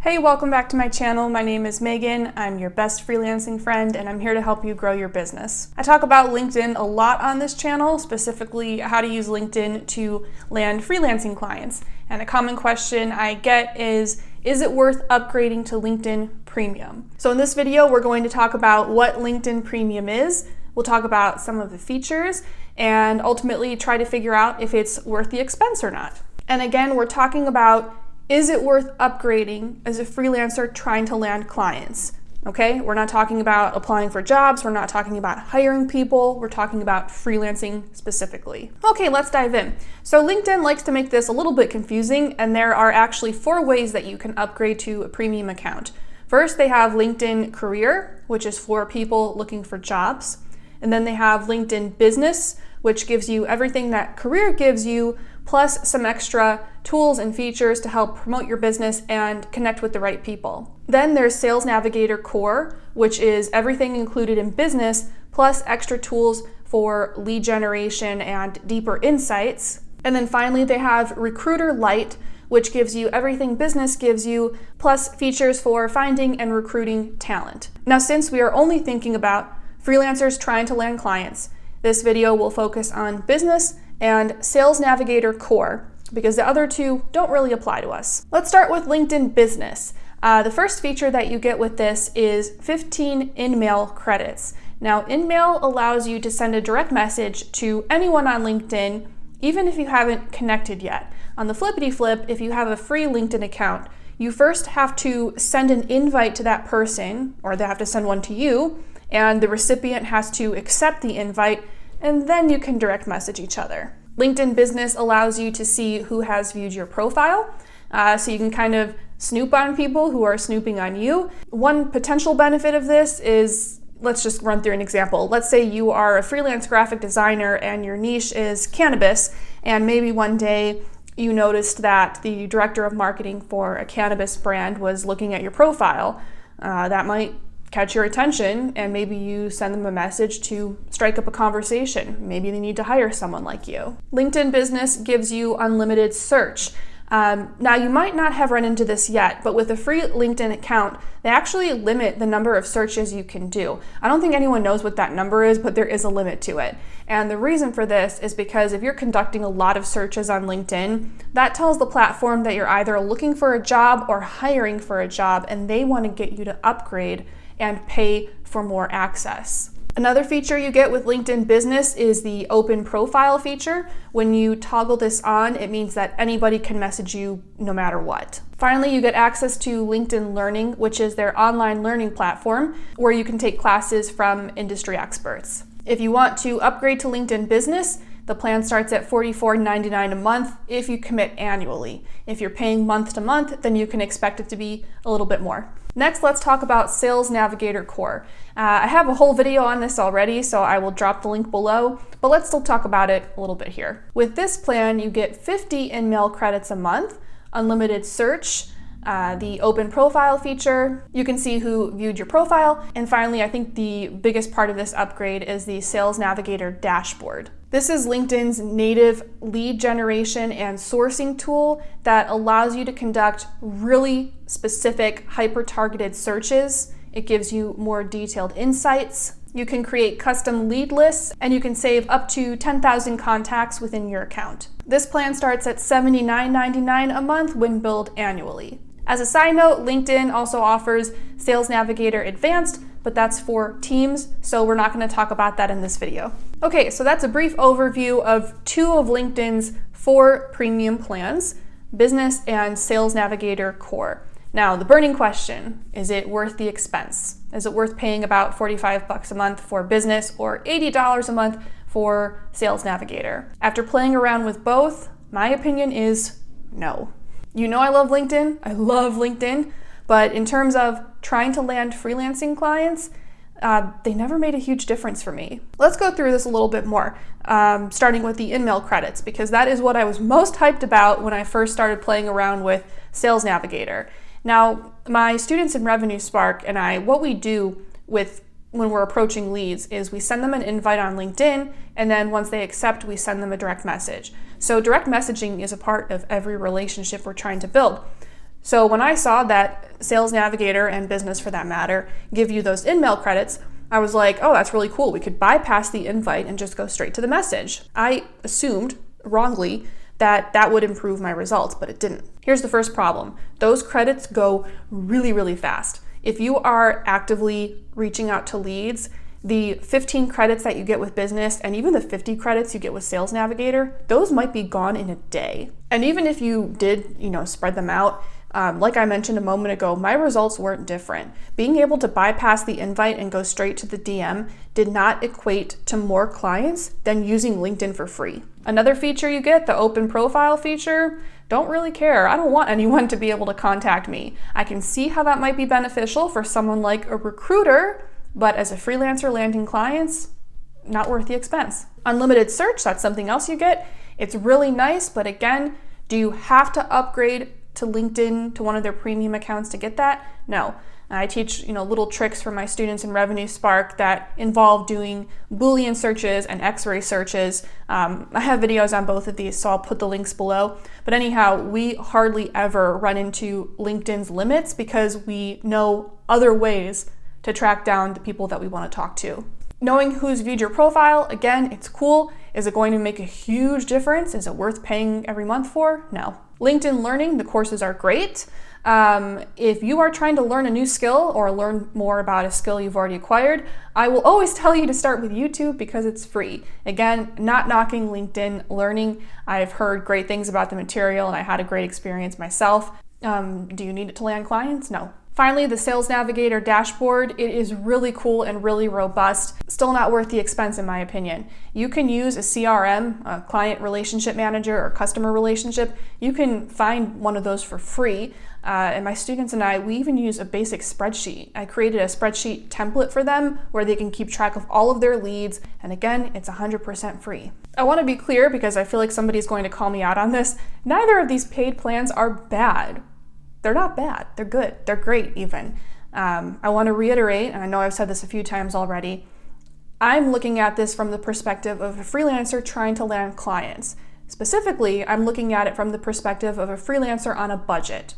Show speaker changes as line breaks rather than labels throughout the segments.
Hey, welcome back to my channel. My name is Megan. I'm your best freelancing friend, and I'm here to help you grow your business. I talk about LinkedIn a lot on this channel, specifically how to use LinkedIn to land freelancing clients. And a common question I get is it worth upgrading to LinkedIn Premium? So in this video, we're going to talk about what LinkedIn Premium is. We'll talk about some of the features and ultimately try to figure out if it's worth the expense or not. And again, we're talking about, is it worth upgrading as a freelancer trying to land clients? Okay, we're not talking about applying for jobs, we're not talking about hiring people, we're talking about freelancing specifically. Okay, let's dive in. So LinkedIn likes to make this a little bit confusing, and there are actually 4 ways that you can upgrade to a premium account. First, they have LinkedIn Career, which is for people looking for jobs. And then they have LinkedIn Business, which gives you everything that Career gives you, plus some extra tools and features to help promote your business and connect with the right people. Then there's Sales Navigator Core, which is everything included in business, plus extra tools for lead generation and deeper insights. And then finally, they have Recruiter Lite, which gives you everything business gives you, plus features for finding and recruiting talent. Now, since we are only thinking about freelancers trying to land clients, this video will focus on business and Sales Navigator Core, because the other two don't really apply to us. Let's start with LinkedIn Business. The first feature that you get with this is 15 in-mail credits. Now, in-mail allows you to send a direct message to anyone on LinkedIn, even if you haven't connected yet. On the flippity flip, if you have a free LinkedIn account, you first have to send an invite to that person, or they have to send one to you, and the recipient has to accept the invite, and then you can direct message each other. LinkedIn Business allows you to see who has viewed your profile, so you can kind of snoop on people who are snooping on you. One potential benefit of this is, let's just run through an example. Let's say you are a freelance graphic designer and your niche is cannabis, and maybe one day you noticed that the director of marketing for a cannabis brand was looking at your profile. That might catch your attention, and maybe you send them a message to strike up a conversation. Maybe they need to hire someone like you. LinkedIn Business gives you unlimited search. Now, you might not have run into this yet, but with a free LinkedIn account, they actually limit the number of searches you can do. I don't think anyone knows what that number is, but there is a limit to it. And the reason for this is because if you're conducting a lot of searches on LinkedIn, that tells the platform that you're either looking for a job or hiring for a job, and they want to get you to upgrade and pay for more access. Another feature you get with LinkedIn Business is the open profile feature. When you toggle this on, it means that anybody can message you no matter what. Finally, you get access to LinkedIn Learning, which is their online learning platform where you can take classes from industry experts. If you want to upgrade to LinkedIn Business, the plan starts at $44.99 a month if you commit annually. If you're paying month to month, then you can expect it to be a little bit more. Next, let's talk about Sales Navigator Core. I have a whole video on this already, so I will drop the link below, but let's still talk about it a little bit here. With this plan, you get 50 in-mail credits a month, unlimited search, the open profile feature, you can see who viewed your profile, and finally, I think the biggest part of this upgrade is the Sales Navigator dashboard. This is LinkedIn's native lead generation and sourcing tool that allows you to conduct really specific hyper-targeted searches. It gives you more detailed insights. You can create custom lead lists, and you can save up to 10,000 contacts within your account. This plan starts at $79.99 a month when billed annually. As a side note, LinkedIn also offers Sales Navigator Advanced, but that's for teams, so we're not going to talk about that in this video. Okay, so that's a brief overview of 2 of LinkedIn's 4 premium plans, Business and Sales Navigator Core. Now, the burning question, is it worth the expense? Is it worth paying about $45 a month for Business or $80 a month for Sales Navigator? After playing around with both, my opinion is no. You know I love LinkedIn. I love LinkedIn. But in terms of trying to land freelancing clients, they never made a huge difference for me. Let's go through this a little bit more, starting with the in-mail credits, because that is what I was most hyped about when I first started playing around with Sales Navigator. Now, my students in Revenue Spark and I, what we do when we're approaching leads is we send them an invite on LinkedIn, and then once they accept, we send them a direct message. So direct messaging is a part of every relationship we're trying to build. So when I saw that Sales Navigator and Business for that matter give you those in-mail credits, I was like, oh, that's really cool. We could bypass the invite and just go straight to the message. I assumed wrongly that that would improve my results, but it didn't. Here's the first problem. Those credits go really, really fast. If you are actively reaching out to leads, the 15 credits that you get with Business and even the 50 credits you get with Sales Navigator, those might be gone in a day. And even if you did, spread them out, like I mentioned a moment ago, my results weren't different. Being able to bypass the invite and go straight to the DM did not equate to more clients than using LinkedIn for free. Another feature you get, the open profile feature, don't really care. I don't want anyone to be able to contact me. I can see how that might be beneficial for someone like a recruiter, but as a freelancer landing clients, not worth the expense. Unlimited search, that's something else you get. It's really nice, but again, do you have to upgrade to LinkedIn to one of their premium accounts to get that? No. I teach little tricks for my students in Revenue Spark that involve doing Boolean searches and X-ray searches. I have videos on both of these, so I'll put the links below. But anyhow, we hardly ever run into LinkedIn's limits because we know other ways to track down the people that we want to talk to. Knowing who's viewed your profile, again, it's cool. Is it going to make a huge difference? Is it worth paying every month for? No. LinkedIn Learning, the courses are great. If you are trying to learn a new skill or learn more about a skill you've already acquired, I will always tell you to start with YouTube because it's free. Again, not knocking LinkedIn Learning. I've heard great things about the material and I had a great experience myself. Do you need it to land clients? No. Finally, the Sales Navigator dashboard, it is really cool and really robust. Still not worth the expense in my opinion. You can use a CRM, a client relationship manager or customer relationship. You can find one of those for free. And my students and I, we even use a basic spreadsheet. I created a spreadsheet template for them where they can keep track of all of their leads. And again, it's 100% free. I want to be clear because I feel like somebody's going to call me out on this. Neither of these paid plans are bad. They're not bad. They're good. They're great even. I want to reiterate, and I know I've said this a few times already, I'm looking at this from the perspective of a freelancer trying to land clients. Specifically, I'm looking at it from the perspective of a freelancer on a budget.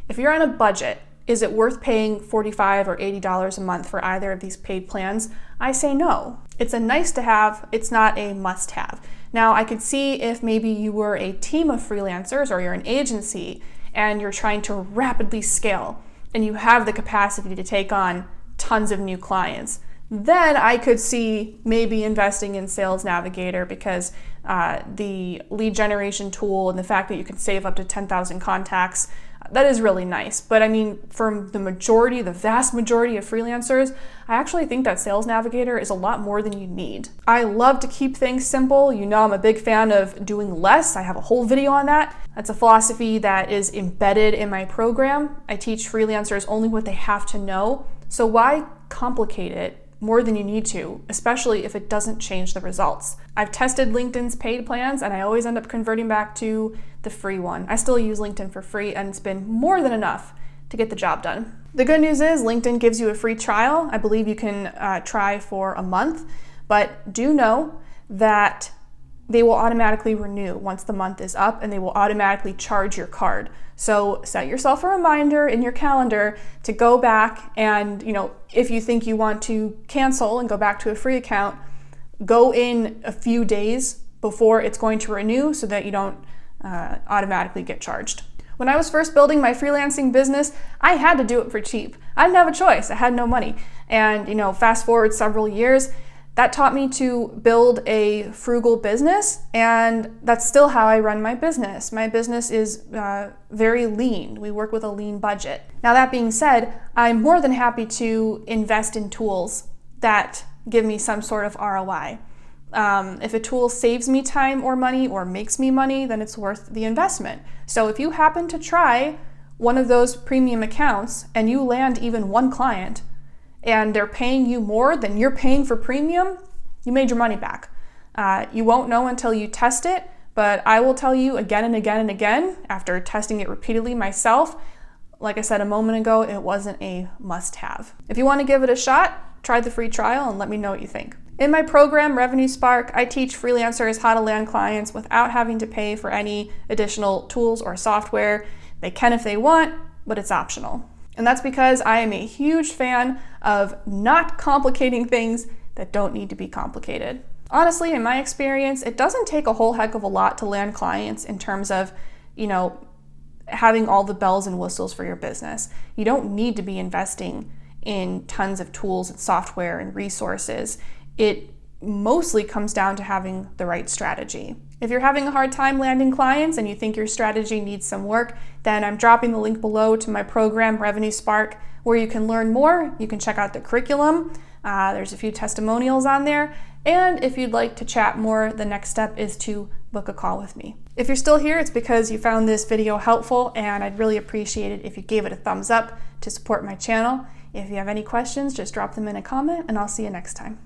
If you're on a budget, is it worth paying $45 or $80 a month for either of these paid plans? I say no. It's a nice to have, it's not a must have. Now, I could see if maybe you were a team of freelancers or you're an agency and you're trying to rapidly scale and you have the capacity to take on tons of new clients, then I could see maybe investing in Sales Navigator because the lead generation tool and the fact that you can save up to 10,000 contacts, that is really nice. But I mean, for the vast majority of freelancers, I actually think that Sales Navigator is a lot more than you need. I love to keep things simple. I'm a big fan of doing less. I have a whole video on that. That's a philosophy that is embedded in my program. I teach freelancers only what they have to know. So why complicate it more than you need to, especially if it doesn't change the results? I've tested LinkedIn's paid plans and I always end up converting back to the free one. I still use LinkedIn for free and it's been more than enough to get the job done. The good news is LinkedIn gives you a free trial. I believe you can try for a month, but do know that they will automatically renew once the month is up and they will automatically charge your card. So set yourself a reminder in your calendar to go back and, if you think you want to cancel and go back to a free account, go in a few days before it's going to renew so that you don't automatically get charged. When I was first building my freelancing business, I had to do it for cheap. I didn't have a choice. I had no money. And, fast forward several years, that taught me to build a frugal business, and that's still how I run my business. My business is very lean. We work with a lean budget. Now, that being said, I'm more than happy to invest in tools that give me some sort of ROI. If a tool saves me time or money or makes me money, then it's worth the investment. So if you happen to try one of those premium accounts and you land even one client, and they're paying you more than you're paying for premium, you made your money back. You won't know until you test it, but I will tell you again and again and again, after testing it repeatedly myself, like I said a moment ago, it wasn't a must-have. If you want to give it a shot, try the free trial and let me know what you think. In my program, Revenue Spark, I teach freelancers how to land clients without having to pay for any additional tools or software. They can if they want, but it's optional. And that's because I am a huge fan of not complicating things that don't need to be complicated. Honestly, in my experience, it doesn't take a whole heck of a lot to land clients in terms of, having all the bells and whistles for your business. You don't need to be investing in tons of tools and software and resources. It mostly comes down to having the right strategy. If you're having a hard time landing clients and you think your strategy needs some work, then I'm dropping the link below to my program, Revenue Spark, where you can learn more. You can check out the curriculum. There's a few testimonials on there. And if you'd like to chat more, the next step is to book a call with me. If you're still here, it's because you found this video helpful, and I'd really appreciate it if you gave it a thumbs up to support my channel. If you have any questions, just drop them in a comment, and I'll see you next time.